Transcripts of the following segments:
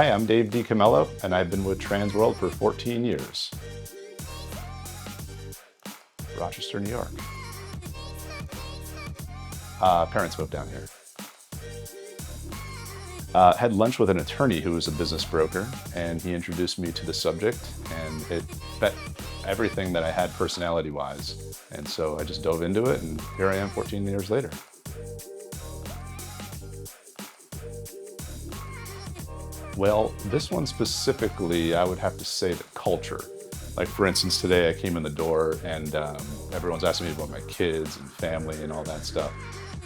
Hi, I'm Dave DeCamella, and I've been with Transworld for 14 years. Rochester, New York. Parents moved down here. Had lunch with an attorney who was a business broker, and he introduced me to the subject, and it fit everything that I had personality-wise. And so I just dove into it, and here I am 14 years later. Well, this one specifically, I would have to say the culture. Like for instance, today I came in the door and everyone's asking me about my kids and family and all that stuff.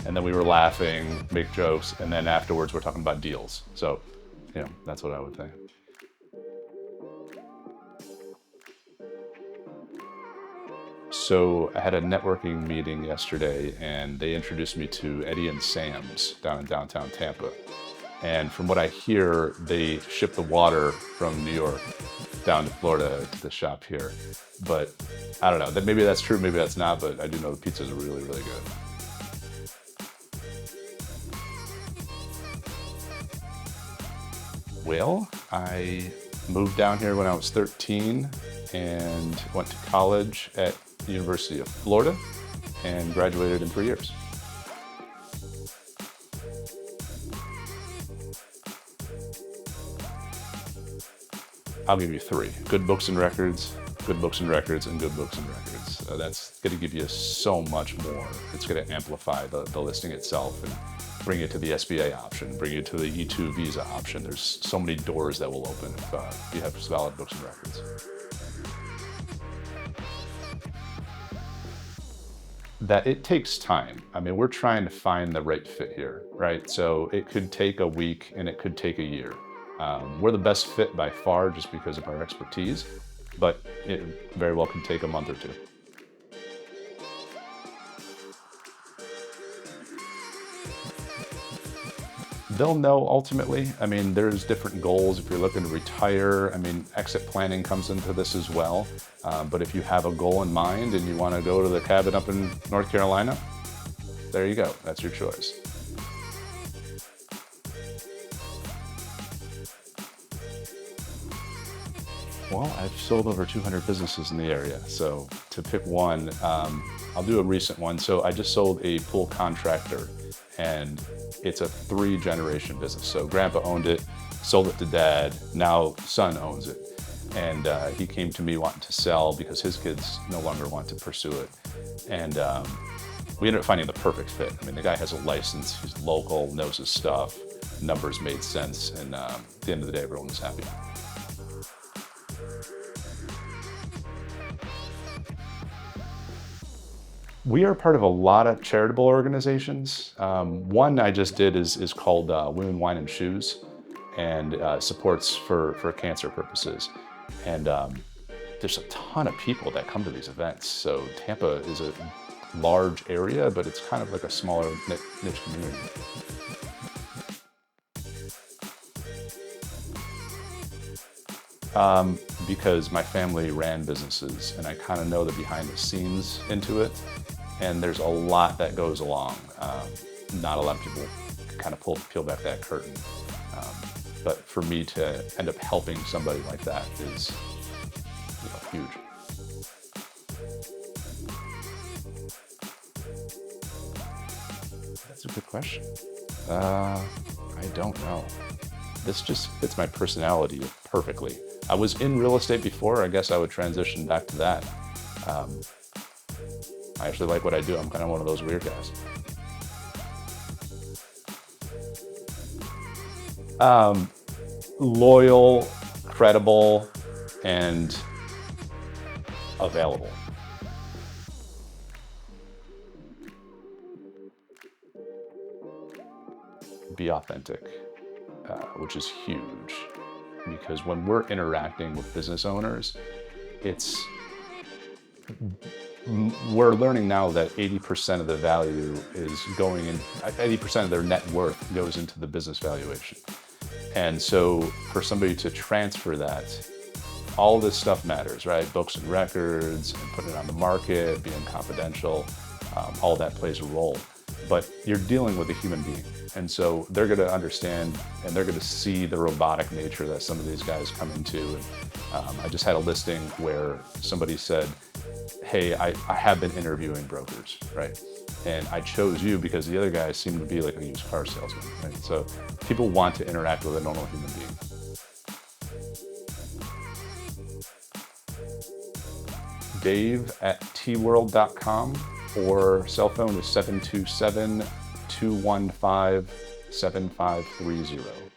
And then we were laughing, make jokes, and then afterwards we're talking about deals. So, that's what I would think. So I had a networking meeting yesterday and they introduced me to Eddie and Sam's down in downtown Tampa. And from what I hear, they ship the water from New York down to Florida to the shop here. But I don't know, maybe that's true, maybe that's not, but I do know the pizzas are really, really good. Well, I moved down here when I was 13 and went to college at the University of Florida and graduated in 3 years. I'll give you three. Good books and records, good books and records, and good books and records. That's going to give you so much more. It's going to amplify the listing itself and bring you to the SBA option, bring you to the E2 visa option. There's so many doors that will open if you have valid books and records. That it takes time. I mean, we're trying to find the right fit here, right? So it could take a week and it could take a year. We're the best fit by far just because of our expertise, but it very well can take a month or two. They'll know ultimately. I mean, there's different goals. If you're looking to retire, I mean, exit planning comes into this as well. But if you have a goal in mind and you want to go to the cabin up in North Carolina, there you go. That's your choice. Well, I've sold over 200 businesses in the area. So to pick one, I'll do a recent one. So I just sold a pool contractor and it's a 3-generation business. So grandpa owned it, sold it to dad, now son owns it. And he came to me wanting to sell because his kids no longer want to pursue it. And we ended up finding the perfect fit. I mean, the guy has a license, he's local, knows his stuff, numbers made sense. And at the end of the day, everyone was happy. We are part of a lot of charitable organizations. One I just did is called Women, Wine, and Shoes, and supports for cancer purposes. And there's a ton of people that come to these events. So Tampa is a large area, but it's kind of like a smaller niche community. Because my family ran businesses and I kind of know the behind the scenes into it. And there's a lot that goes along. Not a lot of people kind of peel back that curtain. But for me to end up helping somebody like that is huge. That's a good question. I don't know. This just fits my personality perfectly. I was in real estate before. I guess I would transition back to that. I actually like what I do. I'm kind of one of those weird guys. Loyal, credible, and available. Be authentic, which is huge. Because when we're interacting with business owners, we're learning now that 80% of the value is going in, 80% of their net worth goes into the business valuation. And so for somebody to transfer that, all this stuff matters, right? Books and records, and putting it on the market, being confidential, all that plays a role. but you're dealing with a human being. And so they're going to understand and they're going to see the robotic nature that some of these guys come into. And, I just had a listing where somebody said, hey, I have been interviewing brokers, right? And I chose you because the other guys seem to be like a used car salesman, right? So people want to interact with a normal human being. Dave@tworld.com, or cell phone is 727-215-7530.